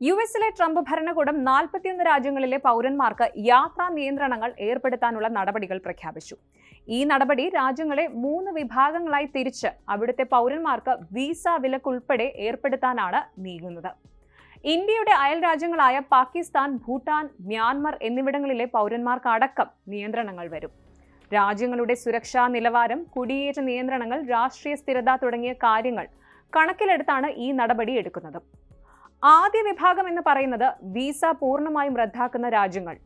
യുഎസിലെ ട്രംപ് ഭരണകൂടം 41 രാജ്യങ്ങളിലെ പൗരന്മാർക്ക് യാത്രാ നിയന്ത്രണങ്ങൾ ഏർപ്പെടുത്താനുള്ള നടപടികൾ പ്രഖ്യാപിച്ചു. ഈ നടപടി രാജ്യങ്ങളെ 3 വിഭാഗങ്ങളായി തിരിച്ച് അവിടുത്തെ പൗരന്മാർക്ക് വിസ വിലക്കുൾപ്പെടെ ഏർപ്പെടുത്താനാണ് നീങ്ങുന്നത്. ഇന്ത്യയുടെ അയൽ രാജ്യങ്ങളായ പാകിസ്ഥാൻ, ഭൂട്ടാൻ, മ്യാൻമർ എന്നിവിടങ്ങളിലെ പൗരന്മാർക്കടക്കം നിയന്ത്രണങ്ങൾ വരും. രാജ്യങ്ങളുടെ സുരക്ഷാ നിലവാരം, കുടിയേറ്റ നിയന്ത്രണങ്ങൾ, രാഷ്ട്രീയ സ്ഥിരത തുടങ്ങിയ കാര്യങ്ങൾ കണക്കിലെടുത്താണ് ഈ നടപടി എടുക്കുന്നത്. ആദ്യ വിഭാഗം എന്ന് പറയുന്നത് വിസ പൂർണ്ണമായും റദ്ദാക്കുന്ന രാജ്യങ്ങൾ.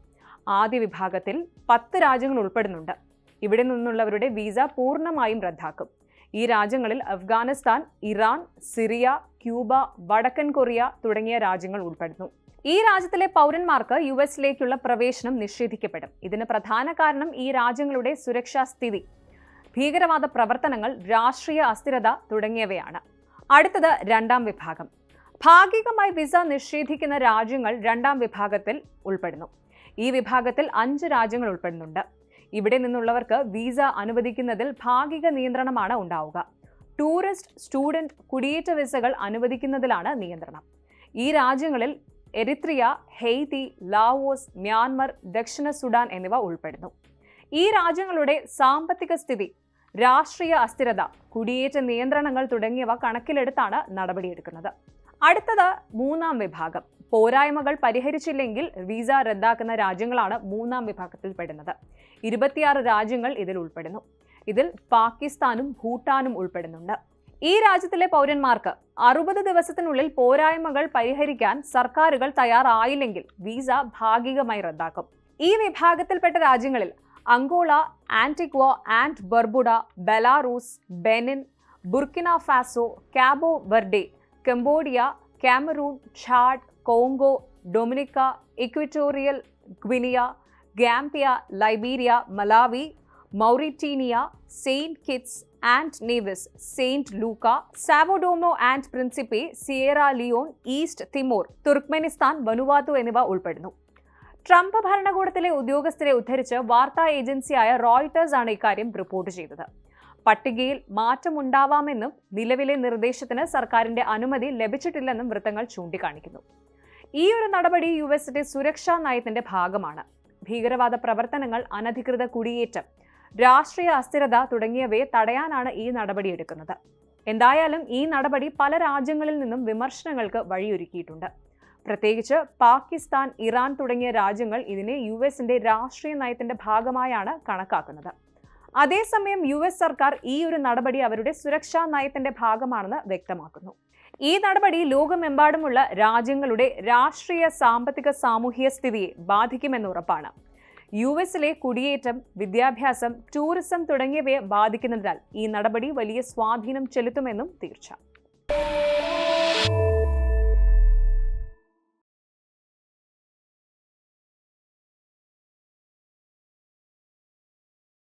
ആദ്യ വിഭാഗത്തിൽ 10 രാജ്യങ്ങൾ ഉൾപ്പെടുന്നുണ്ട്. ഇവിടെ നിന്നുള്ളവരുടെ വിസ പൂർണ്ണമായും റദ്ദാക്കും. ഈ രാജ്യങ്ങളിൽ അഫ്ഗാനിസ്ഥാൻ, ഇറാൻ, സിറിയ, ക്യൂബ, വടക്കൻ കൊറിയ തുടങ്ങിയ രാജ്യങ്ങൾ ഉൾപ്പെടുന്നു. ഈ രാജ്യത്തിലെ പൗരന്മാർക്ക് യുഎസിലേക്കുള്ള പ്രവേശനം നിഷേധിക്കപ്പെടും. ഇതിന് പ്രധാന കാരണം ഈ രാജ്യങ്ങളുടെ സുരക്ഷാ സ്ഥിതി, ഭീകരവാദ പ്രവർത്തനങ്ങൾ, രാഷ്ട്രീയ അസ്ഥിരത തുടങ്ങിയവയാണ്. അടുത്തത് രണ്ടാം വിഭാഗം. ഭാഗികമായി വിസ നിഷേധിക്കുന്ന രാജ്യങ്ങൾ രണ്ടാം വിഭാഗത്തിൽ ഉൾപ്പെടുന്നു. ഈ വിഭാഗത്തിൽ 5 രാജ്യങ്ങൾ ഉൾപ്പെടുന്നുണ്ട്. ഇവിടെ നിന്നുള്ളവർക്ക് വിസ അനുവദിക്കുന്നതിൽ ഭാഗിക നിയന്ത്രണമാണ് ഉണ്ടാവുക. ടൂറിസ്റ്റ്, സ്റ്റുഡന്റ്, കുടിയേറ്റ വിസകൾ അനുവദിക്കുന്നതിലാണ് നിയന്ത്രണം. ഈ രാജ്യങ്ങളിൽ എറിത്രിയ, ഹെയ്തി, ലാവോസ്, മ്യാൻമർ, ദക്ഷിണ സുഡാൻ എന്നിവ ഉൾപ്പെടുന്നു. ഈ രാജ്യങ്ങളുടെ സാമ്പത്തിക സ്ഥിതി, രാഷ്ട്രീയ അസ്ഥിരത, കുടിയേറ്റ നിയന്ത്രണങ്ങൾ തുടങ്ങിയവ കണക്കിലെടുത്താണ് നടപടിയെടുക്കുന്നത്. അടുത്തത് മൂന്നാം വിഭാഗം. പോരായ്മകൾ പരിഹരിച്ചില്ലെങ്കിൽ വിസ റദ്ദാക്കുന്ന രാജ്യങ്ങളാണ് മൂന്നാം വിഭാഗത്തിൽ പെടുന്നത്. 26 രാജ്യങ്ങൾ ഇതിൽ ഉൾപ്പെടുന്നു. ഇതിൽ പാകിസ്ഥാനും ഭൂട്ടാനും ഉൾപ്പെടുന്നുണ്ട്. ഈ രാജ്യത്തിലെ പൗരന്മാർക്ക് 60 ദിവസത്തിനുള്ളിൽ പോരായ്മകൾ പരിഹരിക്കാൻ സർക്കാരുകൾ തയ്യാറായില്ലെങ്കിൽ വിസ ഭാഗികമായി റദ്ദാക്കും. ഈ വിഭാഗത്തിൽപ്പെട്ട രാജ്യങ്ങളിൽ Angola, Antigua and Barbuda, Belarus, Benin, Burkina Faso, Cabo Verde, Cambodia, Cameroon, Chad, Congo, Dominica, Equatorial Guinea, Gambia, Liberia, Malawi, Mauritania, Saint Kitts and Nevis, Saint Lucia, Sao Tome and Principe, Sierra Leone, East Timor, Turkmenistan, Vanuatu എന്നിവ ഉൾപ്പെടുന്നു. Trump ഭരണകൂടത്തിലെ ഉദ്യോഗസ്ഥരെ ഉദ്ധരിച്ച് വാർത്താ ഏജൻസിയായ Reuters ആണ് ഇക്കാര്യം report ചെയ്തത്. പട്ടികയിൽ മാറ്റമുണ്ടാവാമെന്നും നിലവിലെ നിർദ്ദേശത്തിന് സർക്കാരിന്റെ അനുമതി ലഭിച്ചിട്ടില്ലെന്നും വൃത്തങ്ങൾ ചൂണ്ടിക്കാണിക്കുന്നു. ഈ ഒരു നടപടി യുഎസിന്റെ സുരക്ഷാ നയത്തിന്റെ ഭാഗമാണ്. ഭീകരവാദ പ്രവർത്തനങ്ങൾ, അനധികൃത കുടിയേറ്റം, രാഷ്ട്രീയ അസ്ഥിരത തുടങ്ങിയവയെ തടയാനാണ് ഈ നടപടിയെടുക്കുന്നത്. എന്തായാലും ഈ നടപടി പല രാജ്യങ്ങളിൽ നിന്നും വിമർശനങ്ങൾക്ക് വഴിയൊരുക്കിയിട്ടുണ്ട്. പ്രത്യേകിച്ച് പാകിസ്ഥാൻ, ഇറാൻ തുടങ്ങിയ രാജ്യങ്ങൾ ഇതിനെ യുഎസിന്റെ രാഷ്ട്രീയ നയത്തിന്റെ ഭാഗമായാണ് കണക്കാക്കുന്നത്. അതേസമയം യുഎസ് സർക്കാർ ഈ ഒരു നടപടി അവരുടെ സുരക്ഷാ നയത്തിന്റെ ഭാഗമാണെന്ന് വ്യക്തമാക്കുന്നു. ഈ നടപടി ലോകമെമ്പാടുമുള്ള രാജ്യങ്ങളുടെ രാഷ്ട്രീയ, സാമ്പത്തിക, സാമൂഹിക സ്ഥിതിയെ ബാധിക്കുമെന്ന് ഉറപ്പാണ്. യുഎസിലെ കുടിയേറ്റം, വിദ്യാഭ്യാസം, ടൂറിസം തുടങ്ങിയവയെ ബാധിക്കുന്നതിനാൽ ഈ നടപടി വലിയ സ്വാധീനം ചെലുത്തുമെന്നും തീർച്ച.